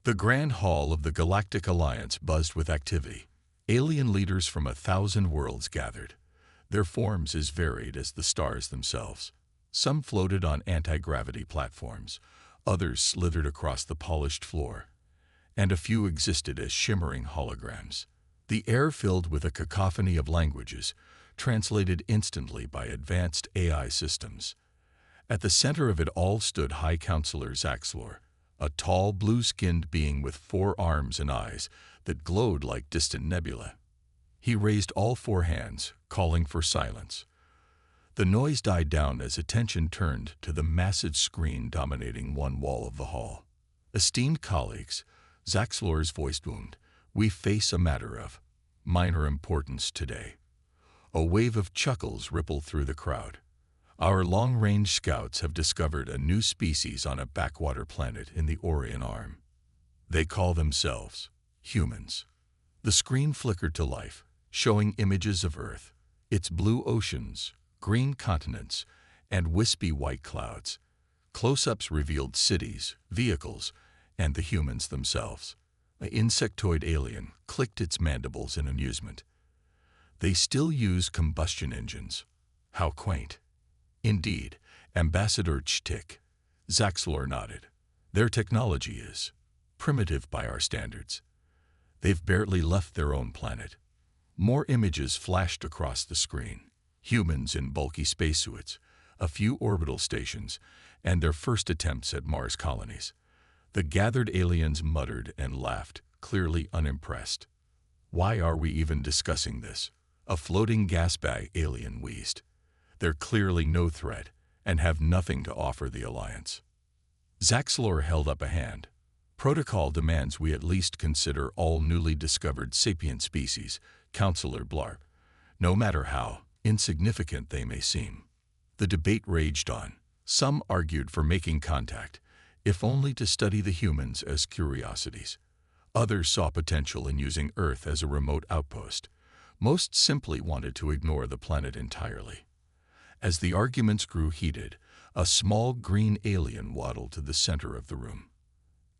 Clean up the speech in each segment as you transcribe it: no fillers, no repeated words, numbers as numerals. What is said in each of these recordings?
The Grand Hall of the Galactic Alliance buzzed with activity. Alien leaders from 1,000 worlds gathered, their forms as varied as the stars themselves. Some floated on anti-gravity platforms, others slithered across the polished floor, and a few existed as shimmering holograms. The air filled with a cacophony of languages, translated instantly by advanced AI systems. At the center of it all stood High Counselor Zaxlor, a tall, blue-skinned being with 4 arms and eyes that glowed like distant nebulae. He raised all 4 hands, calling for silence. The noise died down as attention turned to the massive screen dominating one wall of the hall. Esteemed colleagues, Zaxlor's voice boomed, we face a matter of minor importance today. A wave of chuckles rippled through the crowd. Our long-range scouts have discovered a new species on a backwater planet in the Orion Arm. They call themselves humans. The screen flickered to life, showing images of Earth, its blue oceans, green continents, and wispy white clouds. Close-ups revealed cities, vehicles, and the humans themselves. An insectoid alien clicked its mandibles in amusement. They still use combustion engines. How quaint. Indeed, Ambassador Chtik. Zaxlor nodded. Their technology is primitive by our standards. They've barely left their own planet. More images flashed across the screen. Humans in bulky spacesuits, a few orbital stations, and their first attempts at Mars colonies. The gathered aliens muttered and laughed, clearly unimpressed. Why are we even discussing this? A floating gas bag alien wheezed. They're clearly no threat and have nothing to offer the Alliance. Zaxlor held up a hand. Protocol demands we at least consider all newly discovered sapient species, Counselor Blarp, no matter how insignificant they may seem. The debate raged on. Some argued for making contact, if only to study the humans as curiosities. Others saw potential in using Earth as a remote outpost. Most simply wanted to ignore the planet entirely. As the arguments grew heated, a small green alien waddled to the center of the room.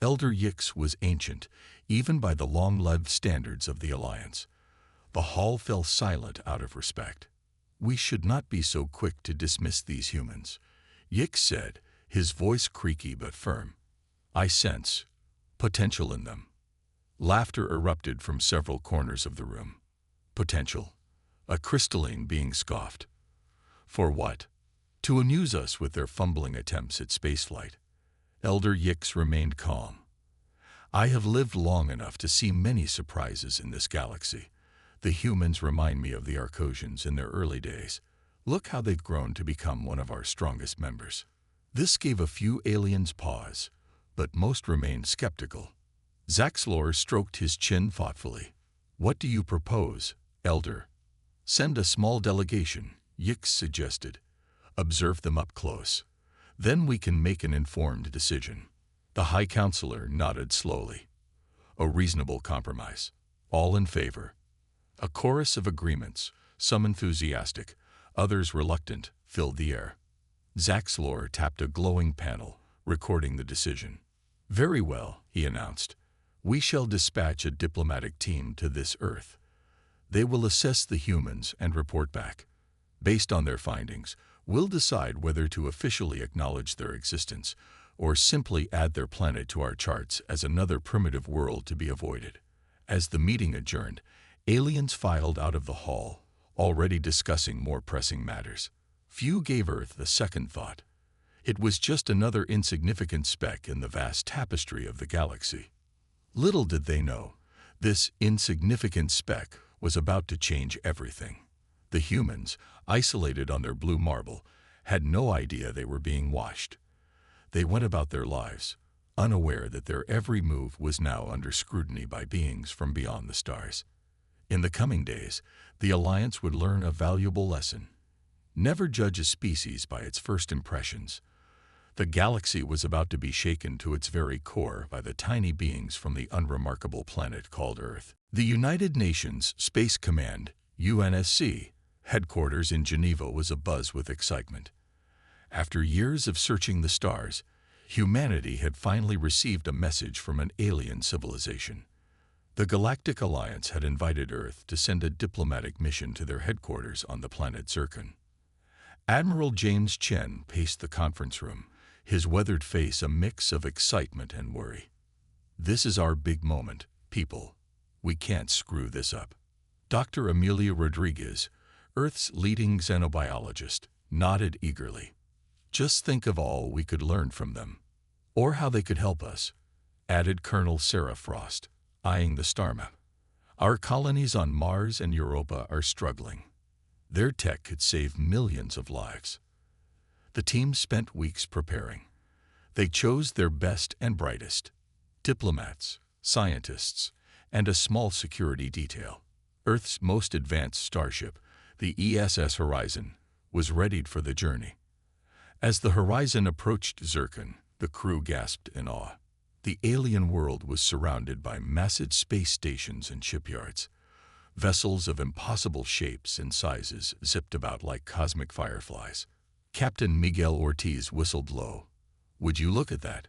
Elder Yix was ancient, even by the long-lived standards of the Alliance. The hall fell silent out of respect. We should not be so quick to dismiss these humans, Yix said, his voice creaky but firm. I sense potential in them. Laughter erupted from several corners of the room. Potential? A crystalline being scoffed. For what? To amuse us with their fumbling attempts at spaceflight. Elder Yix remained calm. I have lived long enough to see many surprises in this galaxy. The humans remind me of the Arcosians in their early days. Look how they've grown to become one of our strongest members. This gave a few aliens pause, but most remained skeptical. Zaxlor stroked his chin thoughtfully. What do you propose, Elder? Send a small delegation, Yix suggested. Observe them up close. Then we can make an informed decision. The High Counselor nodded slowly. A reasonable compromise. All in favor. A chorus of agreements, some enthusiastic, others reluctant, filled the air. Zaxlor tapped a glowing panel, recording the decision. Very well, he announced. We shall dispatch a diplomatic team to this Earth. They will assess the humans and report back. Based on their findings, we'll decide whether to officially acknowledge their existence or simply add their planet to our charts as another primitive world to be avoided. As the meeting adjourned, aliens filed out of the hall, already discussing more pressing matters. Few gave Earth a second thought. It was just another insignificant speck in the vast tapestry of the galaxy. Little did they know, this insignificant speck was about to change everything. The humans, isolated on their blue marble, had no idea they were being watched. They went about their lives, unaware that their every move was now under scrutiny by beings from beyond the stars. In the coming days, the Alliance would learn a valuable lesson. Never judge a species by its first impressions. The galaxy was about to be shaken to its very core by the tiny beings from the unremarkable planet called Earth. The United Nations Space Command, UNSC, headquarters in Geneva was abuzz with excitement. After years of searching the stars, Humanity had finally received a message from an alien civilization. The Galactic Alliance had invited Earth to send a diplomatic mission to their headquarters on the planet Zircon. Admiral James Chen paced the conference room, his weathered face a mix of excitement and worry. "This is our big moment, people. We can't screw this up." Dr. Amelia Rodriguez, Earth's leading xenobiologist, nodded eagerly. "Just think of all we could learn from them. Or how they could help us," added Colonel Sarah Frost, eyeing the star map. "Our colonies on Mars and Europa are struggling. Their tech could save millions of lives." The team spent weeks preparing. They chose their best and brightest: diplomats, scientists, and a small security detail. Earth's most advanced starship, the ESS Horizon, was readied for the journey. As the Horizon approached Zircon, the crew gasped in awe. The alien world was surrounded by massive space stations and shipyards. Vessels of impossible shapes and sizes zipped about like cosmic fireflies. Captain Miguel Ortiz whistled low. "Would you look at that?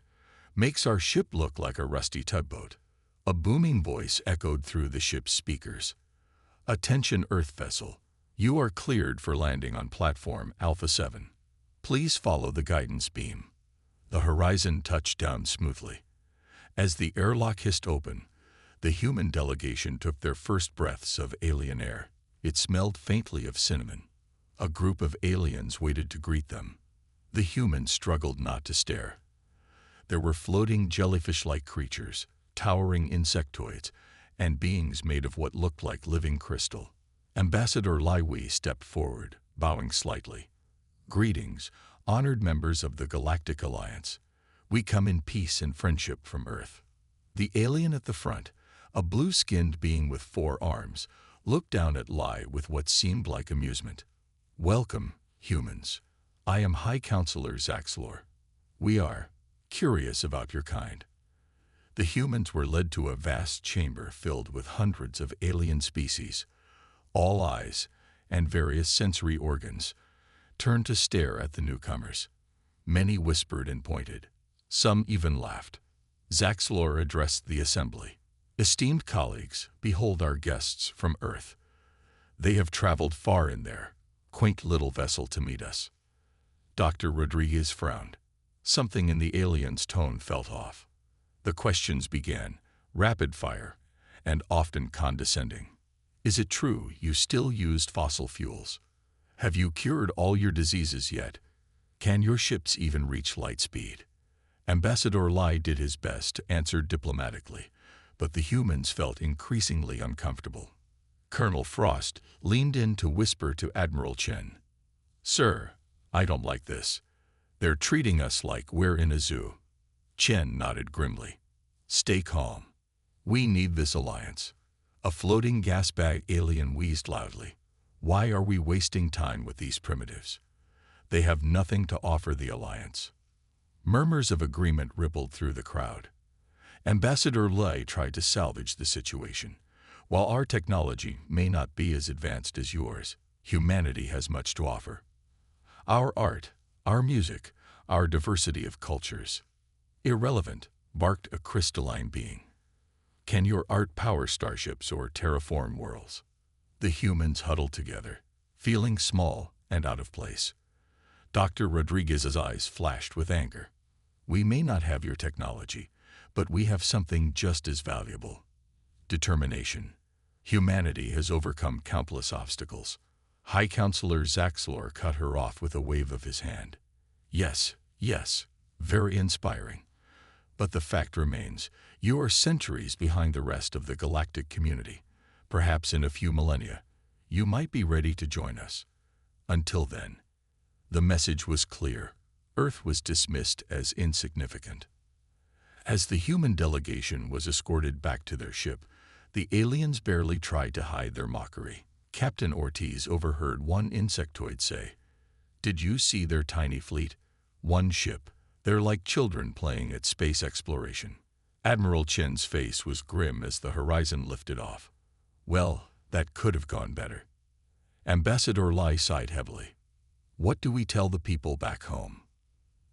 Makes our ship look like a rusty tugboat." A booming voice echoed through the ship's speakers. "Attention Earth vessel. You are cleared for landing on platform Alpha 7. Please follow the guidance beam." The Horizon touched down smoothly. As the airlock hissed open, the human delegation took their first breaths of alien air. It smelled faintly of cinnamon. A group of aliens waited to greet them. The humans struggled not to stare. There were floating jellyfish-like creatures, towering insectoids, and beings made of what looked like living crystal. Ambassador Lai Wei stepped forward, bowing slightly. "Greetings, honored members of the Galactic Alliance. We come in peace and friendship from Earth." The alien at the front, a blue-skinned being with 4 arms, looked down at Lai with what seemed like amusement. "Welcome, humans. I am High Counselor Zaxlor. We are curious about your kind." The humans were led to a vast chamber filled with hundreds of alien species. All eyes, and various sensory organs, turned to stare at the newcomers. Many whispered and pointed. Some even laughed. Zaxlor addressed the assembly. "Esteemed colleagues, behold our guests from Earth. They have traveled far in their quaint little vessel to meet us." Dr. Rodriguez frowned. Something in the alien's tone felt off. The questions began, rapid fire, and often condescending. "Is it true you still used fossil fuels? Have you cured all your diseases yet? Can your ships even reach light speed?" Ambassador Lai did his best to answer diplomatically, but the humans felt increasingly uncomfortable. Colonel Frost leaned in to whisper to Admiral Chen. "Sir, I don't like this. They're treating us like we're in a zoo." Chen nodded grimly. "Stay calm. We need this alliance." A floating gas bag alien wheezed loudly. "Why are we wasting time with these primitives? They have nothing to offer the alliance." Murmurs of agreement rippled through the crowd. Ambassador Lai tried to salvage the situation. "While our technology may not be as advanced as yours, humanity has much to offer. Our art, our music, our diversity of cultures." "Irrelevant," barked a crystalline being. "Can your art power starships or terraform worlds?" The humans huddled together, feeling small and out of place. Dr. Rodriguez's eyes flashed with anger. "We may not have your technology, but we have something just as valuable: determination. Humanity has overcome countless obstacles." High Counselor Zaxlor cut her off with a wave of his hand. Yes, very inspiring. But the fact remains, you are centuries behind the rest of the galactic community. Perhaps in a few millennia, you might be ready to join us. Until then." The message was clear. Earth was dismissed as insignificant. As the human delegation was escorted back to their ship, the aliens barely tried to hide their mockery. Captain Ortiz overheard one insectoid say, "Did you see their tiny fleet? One ship. They're like children playing at space exploration." Admiral Chen's face was grim as the Horizon lifted off. "Well, that could have gone better." Ambassador Lai sighed heavily. "What do we tell the people back home?"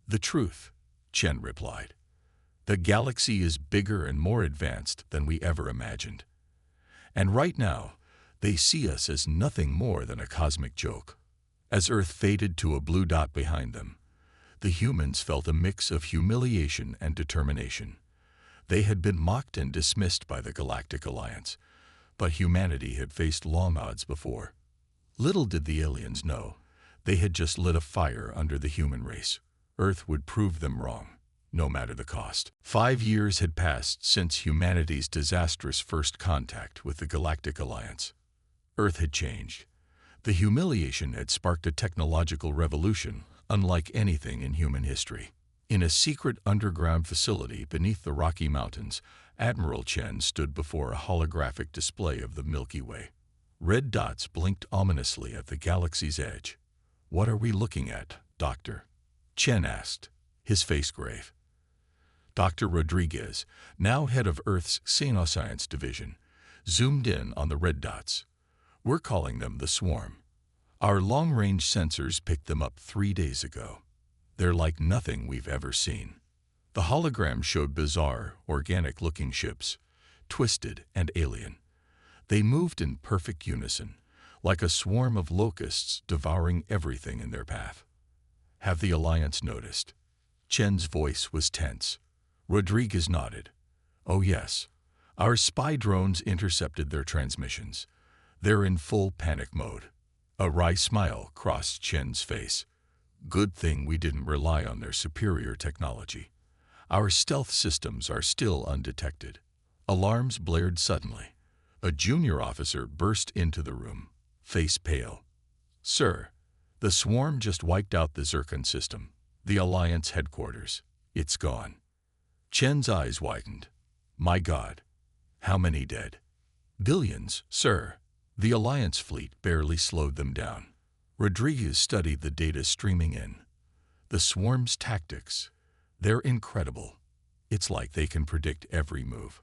"The truth. Chen replied. "The galaxy is bigger and more advanced than we ever imagined. And right now, they see us as nothing more than a cosmic joke." As Earth faded to a blue dot behind them, the humans felt a mix of humiliation and determination. They had been mocked and dismissed by the Galactic Alliance, but humanity had faced long odds before. Little did the aliens know, they had just lit a fire under the human race. Earth would prove them wrong, no matter the cost. 5 years had passed since humanity's disastrous first contact with the Galactic Alliance. Earth had changed. The humiliation had sparked a technological revolution unlike anything in human history. In a secret underground facility beneath the Rocky Mountains, Admiral Chen stood before a holographic display of the Milky Way. Red dots blinked ominously at the galaxy's edge. "What are we looking at, Doctor?" Chen asked, his face grave. Dr. Rodriguez, now head of Earth's Xenoscience Division, zoomed in on the red dots. "We're calling them the Swarm. Our long-range sensors picked them up 3 days ago. They're like nothing we've ever seen." The hologram showed bizarre, organic-looking ships, twisted and alien. They moved in perfect unison, like a swarm of locusts devouring everything in their path. "Have the Alliance noticed?" Chen's voice was tense. Rodriguez nodded. "Oh yes. Our spy drones intercepted their transmissions. They're in full panic mode." A wry smile crossed Chen's face. "Good thing we didn't rely on their superior technology. Our stealth systems are still undetected." Alarms blared suddenly. A junior officer burst into the room, face pale. "Sir, the Swarm just wiped out the Zircon system, the Alliance headquarters. It's gone." Chen's eyes widened. "My God, how many dead?" "Billions, sir. The Alliance fleet barely slowed them down." Rodriguez studied the data streaming in. "The Swarm's tactics, they're incredible. It's like they can predict every move."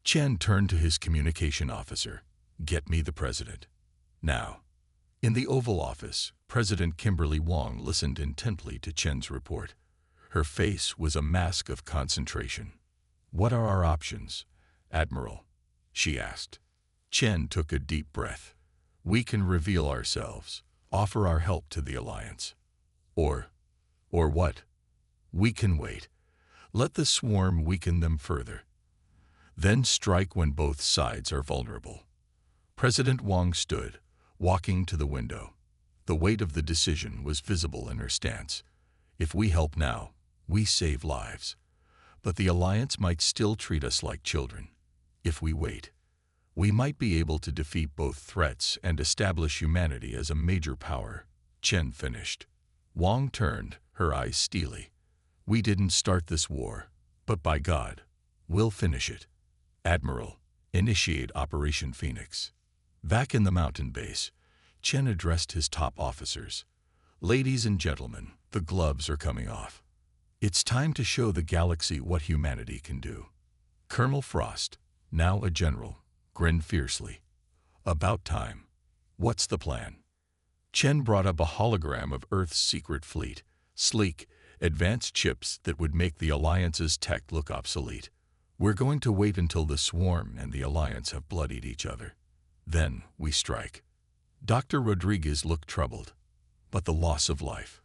Chen turned to his communication officer. "Get me the president. Now." In the Oval Office, President Kimberly Wong listened intently to Chen's report. Her face was a mask of concentration. "What are our options, Admiral?" she asked. Chen took a deep breath. "We can reveal ourselves, offer our help to the Alliance. Or what? We can wait. Let the Swarm weaken them further. Then strike when both sides are vulnerable." President Wong stood, walking to the window. The weight of the decision was visible in her stance. "If we help now, we save lives. But the Alliance might still treat us like children. If we wait, we might be able to defeat both threats and establish humanity as a major power." Chen finished. Wong turned, her eyes steely. "We didn't start this war, but by God, we'll finish it. Admiral, initiate Operation Phoenix." Back in the mountain base, Chen addressed his top officers. "Ladies and gentlemen, the gloves are coming off. It's time to show the galaxy what humanity can do." Colonel Frost, now a general, grinned fiercely. "About time. What's the plan?" Chen brought up a hologram of Earth's secret fleet, sleek, advanced chips that would make the Alliance's tech look obsolete. "We're going to wait until the Swarm and the Alliance have bloodied each other. Then we strike." Dr. Rodriguez looked troubled. "But the loss of life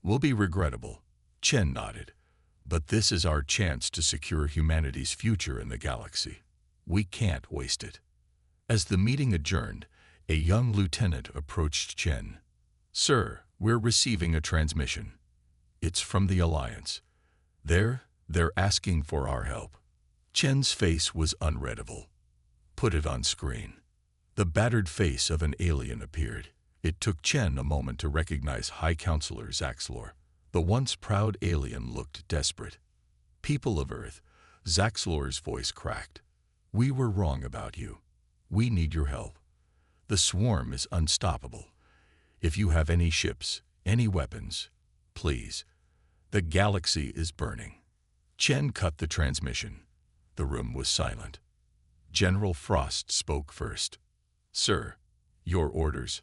will be regrettable." Chen nodded. "But this is our chance to secure humanity's future in the galaxy. We can't waste it." As the meeting adjourned, a young lieutenant approached Chen. "Sir, we're receiving a transmission. It's from the Alliance. They're asking for our help." Chen's face was unreadable. "Put it on screen." The battered face of an alien appeared. It took Chen a moment to recognize High Counselor Zaxlor. The once proud alien looked desperate. "People of Earth," Zaxlor's voice cracked. "We were wrong about you. We need your help. The Swarm is unstoppable. If you have any ships, any weapons, please. The galaxy is burning." Chen cut the transmission. The room was silent. General Frost spoke first. "Sir, your orders."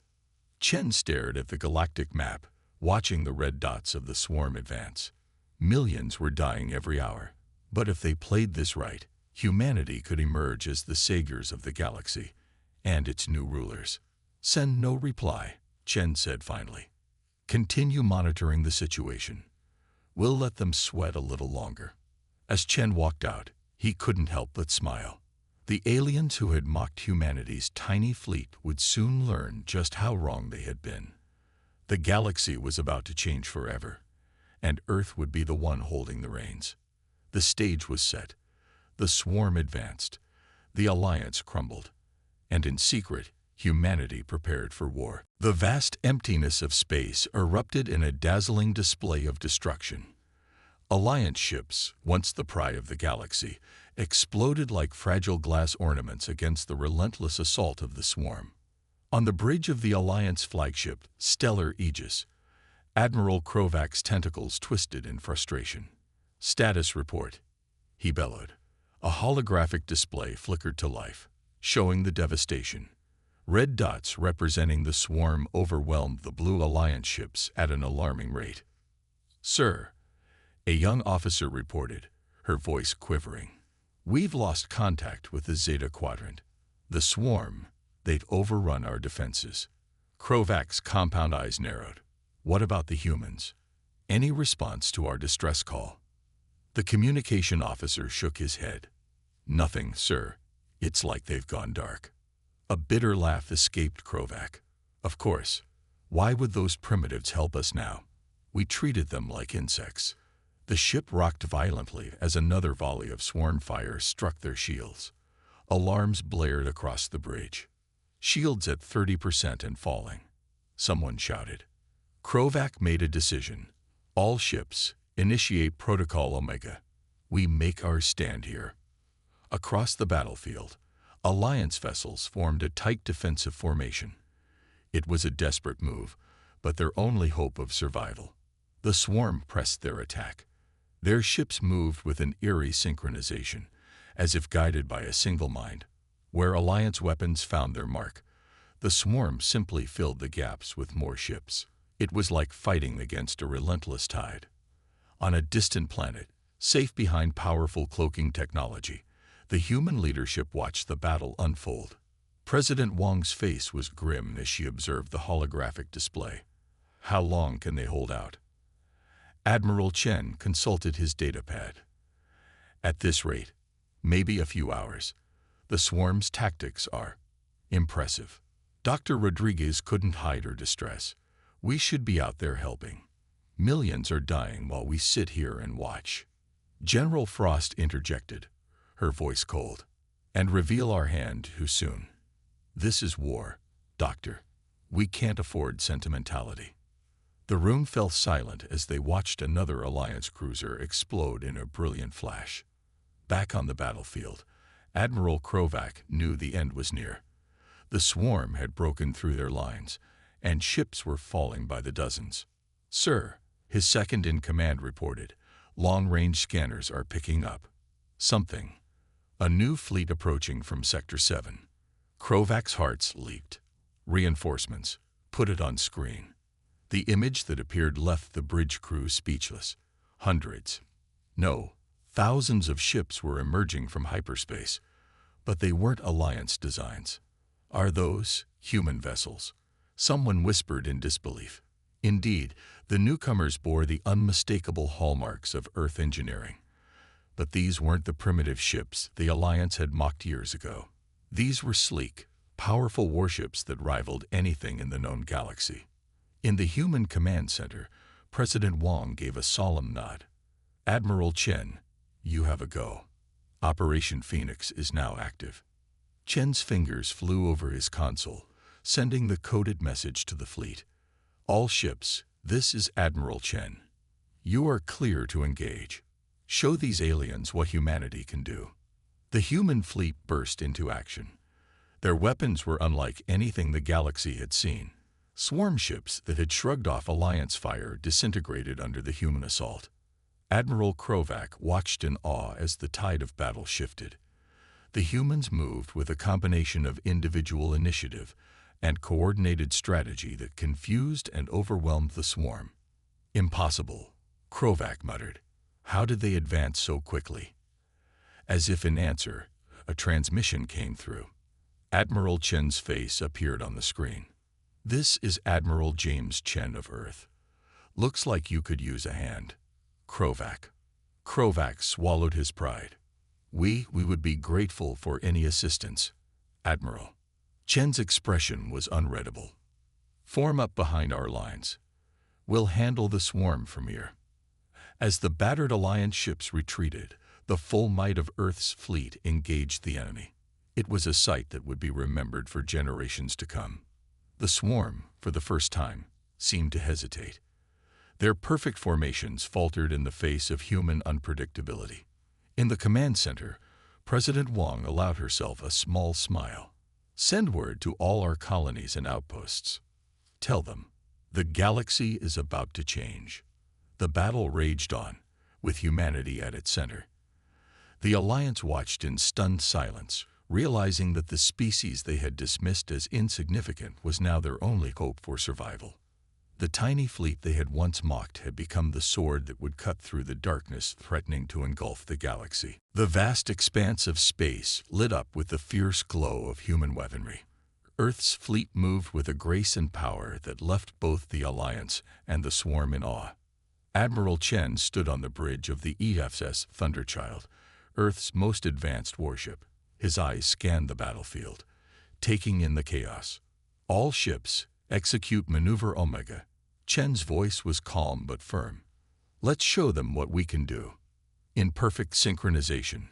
Chen stared at the galactic map, watching the red dots of the Swarm advance. Millions were dying every hour. But if they played this right, humanity could emerge as the saviors of the galaxy and its new rulers. Send no reply, Chen said finally. Continue monitoring the situation. We'll let them sweat a little longer. As Chen walked out, he couldn't help but smile. The aliens who had mocked humanity's tiny fleet would soon learn just how wrong they had been. The galaxy was about to change forever, and Earth would be the one holding the reins. The stage was set. The swarm advanced. The alliance crumbled. And in secret, humanity prepared for war. The vast emptiness of space erupted in a dazzling display of destruction. Alliance ships, once the pride of the galaxy, exploded like fragile glass ornaments against the relentless assault of the swarm. On the bridge of the Alliance flagship, Stellar Aegis, Admiral Krovak's tentacles twisted in frustration. Status report, he bellowed. A holographic display flickered to life, showing the devastation. Red dots representing the swarm overwhelmed the blue Alliance ships at an alarming rate. Sir, a young officer reported, her voice quivering. We've lost contact with the Zeta Quadrant. The swarm, they've overrun our defenses. Krovak's compound eyes narrowed. What about the humans? Any response to our distress call? The communication officer shook his head. Nothing, sir. It's like they've gone dark. A bitter laugh escaped Krovak. Of course. Why would those primitives help us now? We treated them like insects. The ship rocked violently as another volley of swarm fire struck their shields. Alarms blared across the bridge. Shields at 30% and falling. Someone shouted. Krovak made a decision. All ships, initiate Protocol Omega. We make our stand here. Across the battlefield, Alliance vessels formed a tight defensive formation. It was a desperate move, but their only hope of survival. The swarm pressed their attack. Their ships moved with an eerie synchronization, as if guided by a single mind. Where Alliance weapons found their mark, the swarm simply filled the gaps with more ships. It was like fighting against a relentless tide. On a distant planet, safe behind powerful cloaking technology, the human leadership watched the battle unfold. President Wang's face was grim as she observed the holographic display. How long can they hold out? Admiral Chen consulted his datapad. At this rate, maybe a few hours. The swarm's tactics are impressive. Dr. Rodriguez couldn't hide her distress. We should be out there helping. Millions are dying while we sit here and watch. General Frost interjected, her voice cold. And reveal our hand too soon. This is war, Doctor. We can't afford sentimentality. The room fell silent as they watched another Alliance cruiser explode in a brilliant flash. Back on the battlefield, Admiral Krovak knew the end was near. The swarm had broken through their lines, and ships were falling by the dozens. Sir, his second-in-command reported, long-range scanners are picking up. Something. A new fleet approaching from Sector 7. Krovak's heart leaped. Reinforcements. Put it on screen. The image that appeared left the bridge crew speechless. Hundreds. No, thousands of ships were emerging from hyperspace, but they weren't Alliance designs. Are those human vessels? Someone whispered in disbelief. Indeed, the newcomers bore the unmistakable hallmarks of Earth engineering. But these weren't the primitive ships the Alliance had mocked years ago. These were sleek, powerful warships that rivaled anything in the known galaxy. In the Human Command Center, President Wang gave a solemn nod. Admiral Chen, you have a go. Operation Phoenix is now active. Chen's fingers flew over his console, sending the coded message to the fleet. All ships, this is Admiral Chen. You are clear to engage. Show these aliens what humanity can do. The human fleet burst into action. Their weapons were unlike anything the galaxy had seen. Swarm ships that had shrugged off Alliance fire disintegrated under the human assault. Admiral Krovak watched in awe as the tide of battle shifted. The humans moved with a combination of individual initiative and coordinated strategy that confused and overwhelmed the swarm. Impossible, Krovak muttered. How did they advance so quickly? As if in answer, a transmission came through. Admiral Chen's face appeared on the screen. "This is Admiral James Chen of Earth. Looks like you could use a hand." Krovac. Krovac swallowed his pride. We would be grateful for any assistance, Admiral." Chen's expression was unreadable. "Form up behind our lines. We'll handle the swarm from here." As the battered Alliance ships retreated, the full might of Earth's fleet engaged the enemy. It was a sight that would be remembered for generations to come. The swarm, for the first time, seemed to hesitate. Their perfect formations faltered in the face of human unpredictability. In the command center, President Wang allowed herself a small smile. "Send word to all our colonies and outposts. Tell them, the galaxy is about to change." The battle raged on, with humanity at its center. The Alliance watched in stunned silence, realizing that the species they had dismissed as insignificant was now their only hope for survival. The tiny fleet they had once mocked had become the sword that would cut through the darkness threatening to engulf the galaxy. The vast expanse of space lit up with the fierce glow of human weaponry. Earth's fleet moved with a grace and power that left both the Alliance and the swarm in awe. Admiral Chen stood on the bridge of the HFY Thunderchild, Earth's most advanced warship. His eyes scanned the battlefield, taking in the chaos. "All ships, execute Maneuver Omega." Chen's voice was calm but firm. "Let's show them what we can do." In perfect synchronization,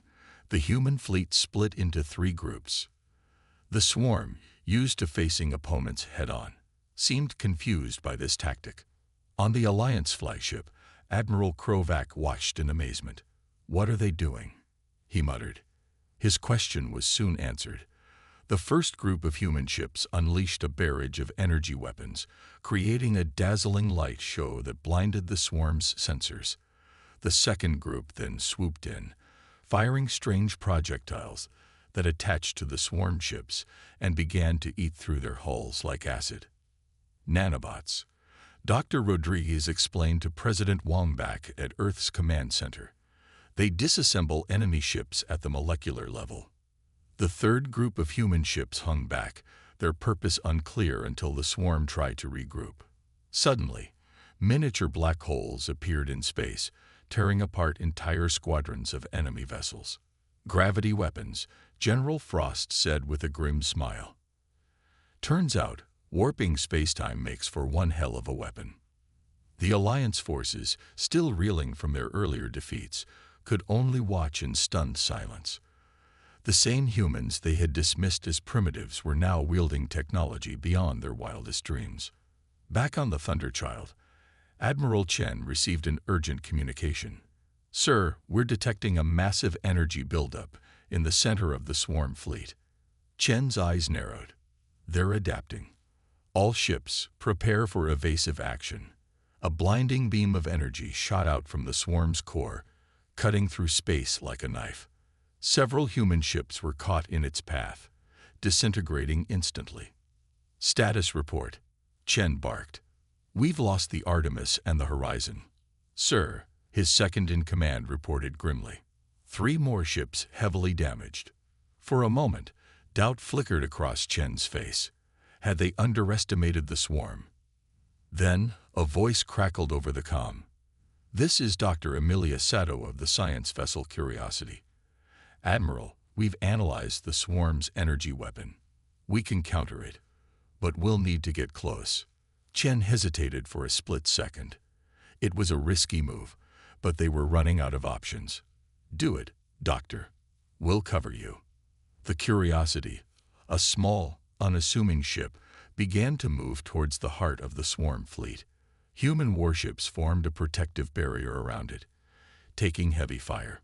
the human fleet split into 3 groups. The swarm, used to facing opponents head-on, seemed confused by this tactic. On the Alliance flagship, Admiral Krovac watched in amazement. "What are they doing?" he muttered. His question was soon answered. The first group of human ships unleashed a barrage of energy weapons, creating a dazzling light show that blinded the swarm's sensors. The second group then swooped in, firing strange projectiles that attached to the swarm ships and began to eat through their hulls like acid. "Nanobots," Dr. Rodriguez explained to President Wang back at Earth's command center. "They disassemble enemy ships at the molecular level." The third group of human ships hung back, their purpose unclear until the swarm tried to regroup. Suddenly, miniature black holes appeared in space, tearing apart entire squadrons of enemy vessels. "Gravity weapons," General Frost said with a grim smile. "Turns out, warping spacetime makes for one hell of a weapon." The Alliance forces, still reeling from their earlier defeats, could only watch in stunned silence. The sane humans they had dismissed as primitives were now wielding technology beyond their wildest dreams. Back on the Thunderchild, Admiral Chen received an urgent communication. "Sir, we're detecting a massive energy buildup in the center of the swarm fleet." Chen's eyes narrowed. "They're adapting. All ships, prepare for evasive action." A blinding beam of energy shot out from the swarm's core, cutting through space like a knife. Several human ships were caught in its path, disintegrating instantly. "Status report," Chen barked. "We've lost the Artemis and the Horizon." "Sir," his second-in-command reported grimly. 3 more ships heavily damaged. For a moment, doubt flickered across Chen's face. Had they underestimated the swarm? Then, a voice crackled over the comm. "This is Dr. Emilia Sato of the science vessel Curiosity. Admiral, we've analyzed the swarm's energy weapon. We can counter it, but we'll need to get close." Chen hesitated for a split second. It was a risky move, but they were running out of options. "Do it, Doctor. We'll cover you." The Curiosity, a small, unassuming ship, began to move towards the heart of the swarm fleet. Human warships formed a protective barrier around it, taking heavy fire.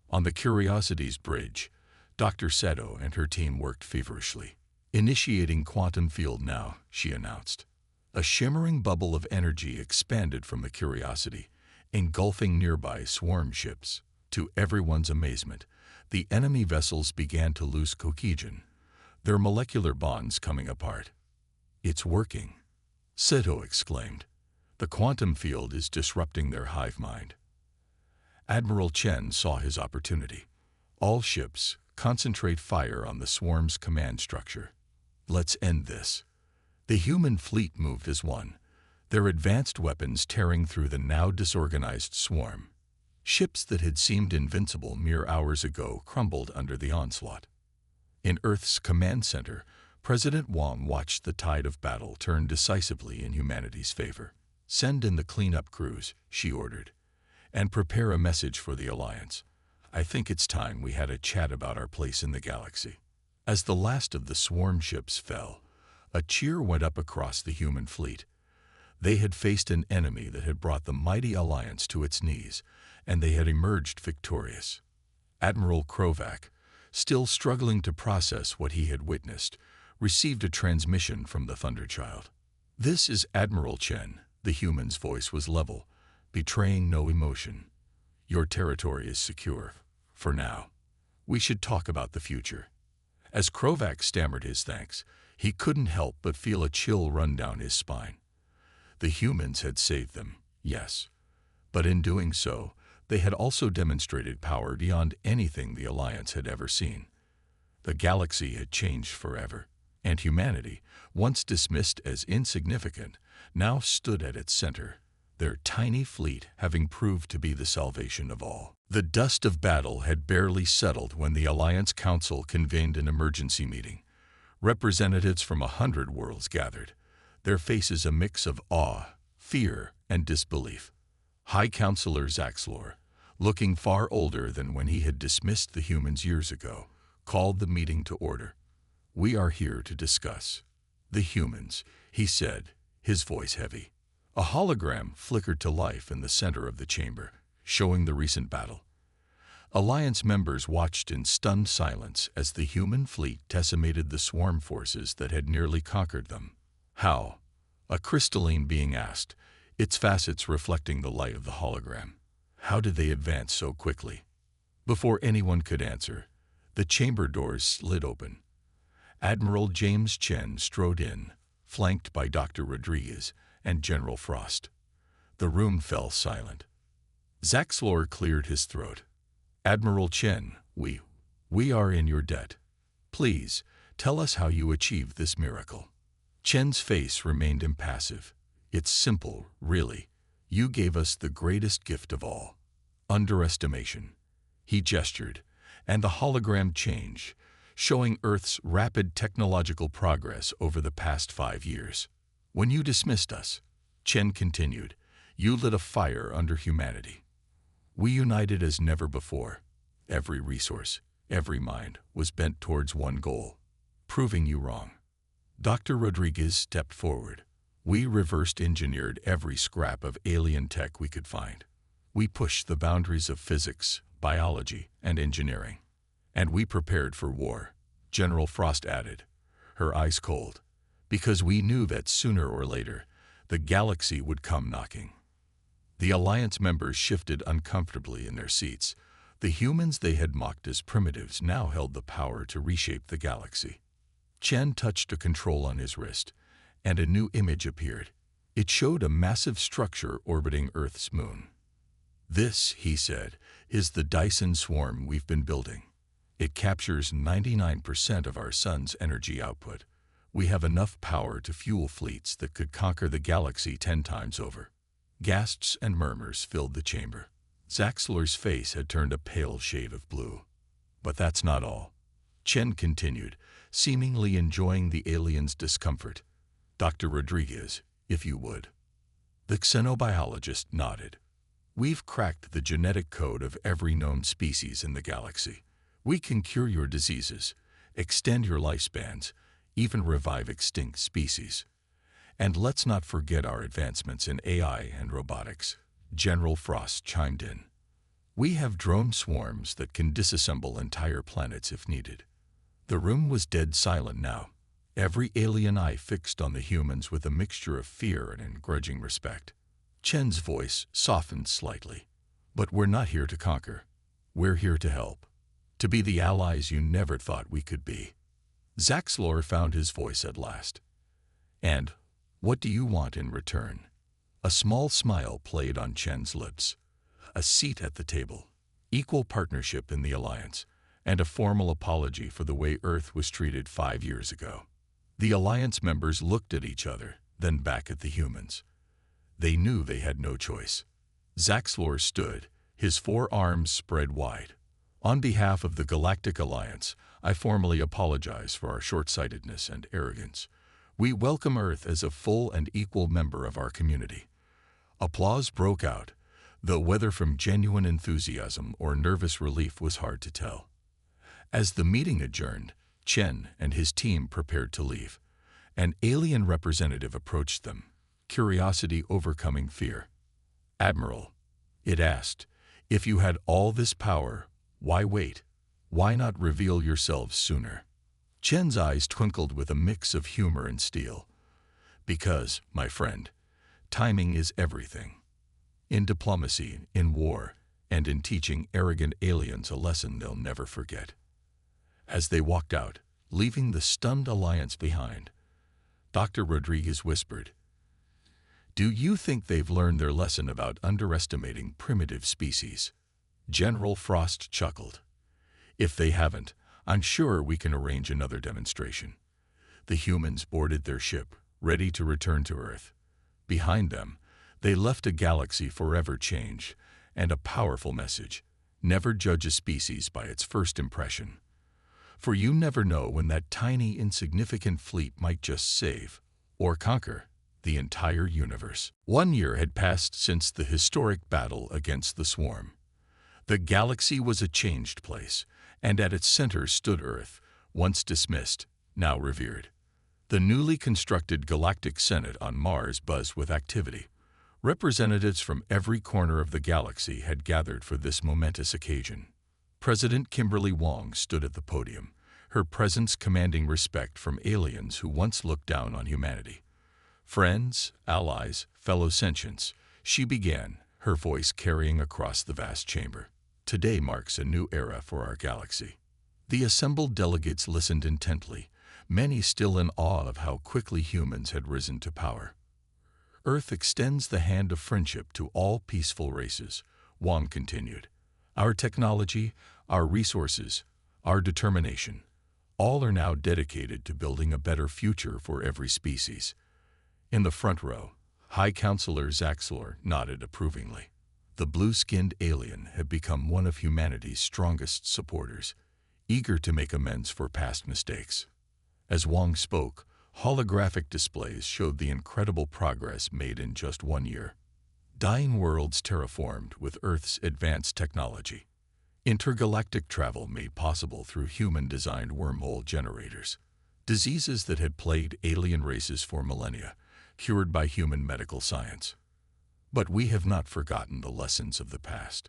On the Curiosity's bridge, Dr. Sato and her team worked feverishly. "Initiating quantum field now," she announced. A shimmering bubble of energy expanded from the Curiosity, engulfing nearby swarm ships. To everyone's amazement, the enemy vessels began to lose cohesion, their molecular bonds coming apart. "It's working," Sato exclaimed. "The quantum field is disrupting their hive mind." Admiral Chen saw his opportunity. All ships, concentrate fire on the swarm's command structure. Let's end this. The human fleet moved as one, their advanced weapons tearing through the now disorganized swarm. Ships that had seemed invincible mere hours ago crumbled under the onslaught. In Earth's command center, President Wang watched the tide of battle turn decisively in humanity's favor. "Send in the cleanup crews," she ordered, "and prepare a message for the Alliance. I think it's time we had a chat about our place in the galaxy." As the last of the swarm ships fell, a cheer went up across the human fleet. They had faced an enemy that had brought the mighty Alliance to its knees, and they had emerged victorious. Admiral Krovac, still struggling to process what he had witnessed, received a transmission from the Thunderchild. "This is Admiral Chen." The human's voice was level, betraying no emotion. "Your territory is secure, for now. We should talk about the future." As Krovac stammered his thanks, he couldn't help but feel a chill run down his spine. The humans had saved them, yes, but in doing so, they had also demonstrated power beyond anything the Alliance had ever seen. The galaxy had changed forever, and humanity, once dismissed as insignificant, now stood at its center, their tiny fleet having proved to be the salvation of all. The dust of battle had barely settled when the Alliance Council convened an emergency meeting. Representatives from 100 worlds gathered, their faces a mix of awe, fear, and disbelief. High Counselor Zaxlor, looking far older than when he had dismissed the humans years ago, called the meeting to order. "We are here to discuss the humans," he said, his voice heavy. A hologram flickered to life in the center of the chamber, showing the recent battle. Alliance members watched in stunned silence as the human fleet decimated the swarm forces that had nearly conquered them. "How?" a crystalline being asked, its facets reflecting the light of the hologram. "How did they advance so quickly?" Before anyone could answer, the chamber doors slid open. Admiral James Chen strode in, flanked by Dr. Rodriguez and General Frost. The room fell silent. Zaxlor cleared his throat. "Admiral Chen, we are in your debt. Please, tell us how you achieved this miracle." Chen's face remained impassive. "It's simple, really. You gave us the greatest gift of all. Underestimation." He gestured, and the hologram changed, showing Earth's rapid technological progress over the past 5 years. "When you dismissed us," Chen continued, "you lit a fire under humanity. We united as never before. Every resource, every mind was bent towards one goal, proving you wrong." Dr. Rodriguez stepped forward. "We reversed engineered every scrap of alien tech we could find. We pushed the boundaries of physics, biology, and engineering. And we prepared for war," General Frost added, her eyes cold, "because we knew that sooner or later, the galaxy would come knocking." The Alliance members shifted uncomfortably in their seats. The humans they had mocked as primitives now held the power to reshape the galaxy. Chen touched a control on his wrist, and a new image appeared. It showed a massive structure orbiting Earth's moon. "This," he said, "is the Dyson swarm we've been building. It captures 99% of our sun's energy output. We have enough power to fuel fleets that could conquer the galaxy 10 times over." Gasps and murmurs filled the chamber. Zaxlor's face had turned a pale shade of blue. "But that's not all," Chen continued, seemingly enjoying the alien's discomfort. "Dr. Rodriguez, if you would." The xenobiologist nodded. "We've cracked the genetic code of every known species in the galaxy. We can cure your diseases, extend your lifespans, even revive extinct species. And let's not forget our advancements in AI and robotics," General Frost chimed in. "We have drone swarms that can disassemble entire planets if needed." The room was dead silent now, every alien eye fixed on the humans with a mixture of fear and grudging respect. Chen's voice softened slightly. "But we're not here to conquer. We're here to help. To be the allies you never thought we could be." Zaxlor found his voice at last. "And what do you want in return?" A small smile played on Chen's lips. a seat at the table, equal partnership in the alliance, and a formal apology for the way Earth was treated 5 years ago. The alliance members looked at each other, then back at the humans. They knew they had no choice. Zaxlor stood, his 4 arms spread wide. On behalf of the Galactic Alliance, I formally apologize for our short-sightedness and arrogance. We welcome Earth as a full and equal member of our community. Applause broke out, though whether from genuine enthusiasm or nervous relief was hard to tell. As the meeting adjourned, Chen and his team prepared to leave. An alien representative approached them, curiosity overcoming fear. "Admiral," it asked, "if you had all this power, why wait? Why not reveal yourselves sooner?" Chen's eyes twinkled with a mix of humor and steel. "Because, my friend, timing is everything. In diplomacy, in war, and in teaching arrogant aliens a lesson they'll never forget." As they walked out, leaving the stunned alliance behind, Dr. Rodriguez whispered, "Do you think they've learned their lesson about underestimating primitive species?" General Frost chuckled. "If they haven't, I'm sure we can arrange another demonstration." The humans boarded their ship, ready to return to Earth. Behind them, they left a galaxy forever changed, and a powerful message: never judge a species by its first impression. For you never know when that tiny, insignificant fleet might just save, or conquer, the entire universe. 1 year had passed since the historic battle against the Swarm. The galaxy was a changed place, and at its center stood Earth, once dismissed, now revered. The newly constructed Galactic Senate on Mars buzzed with activity. Representatives from every corner of the galaxy had gathered for this momentous occasion. President Kimberly Wong stood at the podium, her presence commanding respect from aliens who once looked down on humanity. "Friends, allies, fellow sentients," she began, her voice carrying across the vast chamber. "Today marks a new era for our galaxy." The assembled delegates listened intently, many still in awe of how quickly humans had risen to power. "Earth extends the hand of friendship to all peaceful races," Wong continued. "Our technology, our resources, our determination, all are now dedicated to building a better future for every species." In the front row, High Counselor Zaxlor nodded approvingly. The blue-skinned alien had become one of humanity's strongest supporters, eager to make amends for past mistakes. As Wong spoke, holographic displays showed the incredible progress made in just 1 year. Dying worlds terraformed with Earth's advanced technology. Intergalactic travel made possible through human-designed wormhole generators. Diseases that had plagued alien races for millennia, cured by human medical science. But we have not forgotten the lessons of the past.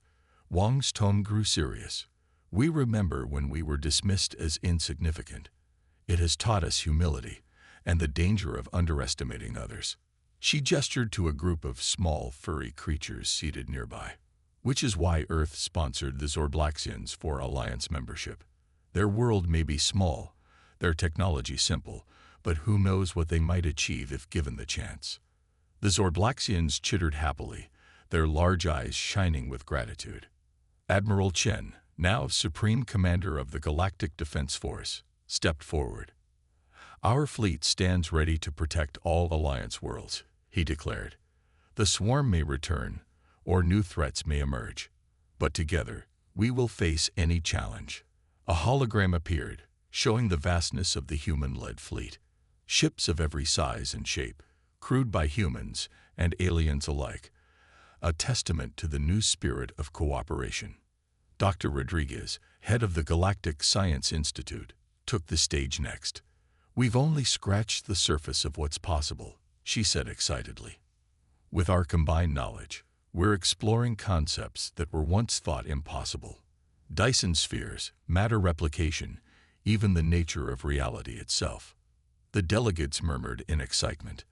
Wong's tone grew serious. We remember when we were dismissed as insignificant. It has taught us humility and the danger of underestimating others. She gestured to a group of small, furry creatures seated nearby, which is why Earth sponsored the Zorblaxians for Alliance membership. Their world may be small, their technology simple, but who knows what they might achieve if given the chance. The Zorblaxians chittered happily, their large eyes shining with gratitude. Admiral Chen, now Supreme Commander of the Galactic Defense Force, stepped forward. "Our fleet stands ready to protect all Alliance worlds," he declared. "The Swarm may return, or new threats may emerge, but together we will face any challenge." A hologram appeared, showing the vastness of the human-led fleet. Ships of every size and shape, crewed by humans and aliens alike, a testament to the new spirit of cooperation. Dr. Rodriguez, head of the Galactic Science Institute, took the stage next. "We've only scratched the surface of what's possible," she said excitedly. "With our combined knowledge, we're exploring concepts that were once thought impossible. Dyson spheres, matter replication, even the nature of reality itself." The delegates murmured in excitement.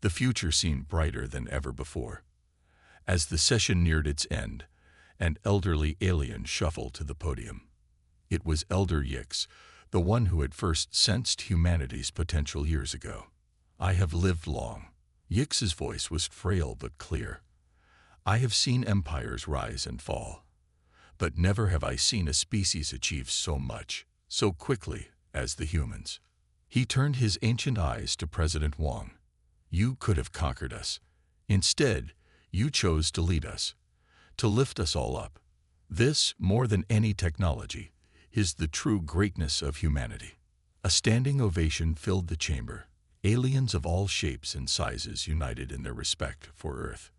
The future seemed brighter than ever before. As the session neared its end, an elderly alien shuffled to the podium. It was Elder Yix, the one who had first sensed humanity's potential years ago. "I have lived long." Yix's voice was frail but clear. I have seen empires rise and fall, but never have I seen a species achieve so much, so quickly, as the humans. He turned his ancient eyes to President Wang. You could have conquered us. Instead, you chose to lead us, to lift us all up. This, more than any technology, is the true greatness of humanity. A standing ovation filled the chamber. Aliens of all shapes and sizes united in their respect for Earth.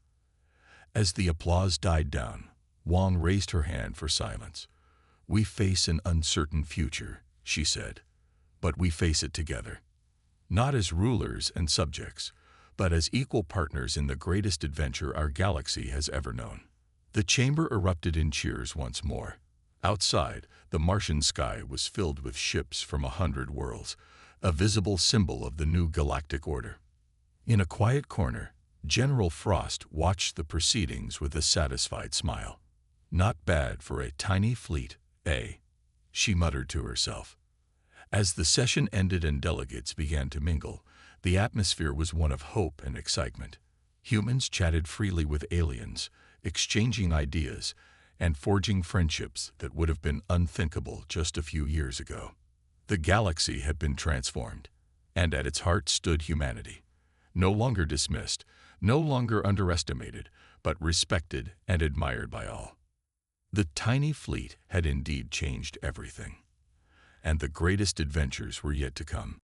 As the applause died down, Wang raised her hand for silence. We face an uncertain future, she said, but we face it together. Not as rulers and subjects, but as equal partners in the greatest adventure our galaxy has ever known. The chamber erupted in cheers once more. Outside, the Martian sky was filled with ships from 100 worlds, a visible symbol of the new galactic order. In a quiet corner, General Frost watched the proceedings with a satisfied smile. Not bad for a tiny fleet, eh? She muttered to herself. As the session ended and delegates began to mingle, the atmosphere was one of hope and excitement. Humans chatted freely with aliens, exchanging ideas and forging friendships that would have been unthinkable just a few years ago. The galaxy had been transformed, and at its heart stood humanity. No longer dismissed, no longer underestimated, but respected and admired by all. The tiny fleet had indeed changed everything, and the greatest adventures were yet to come.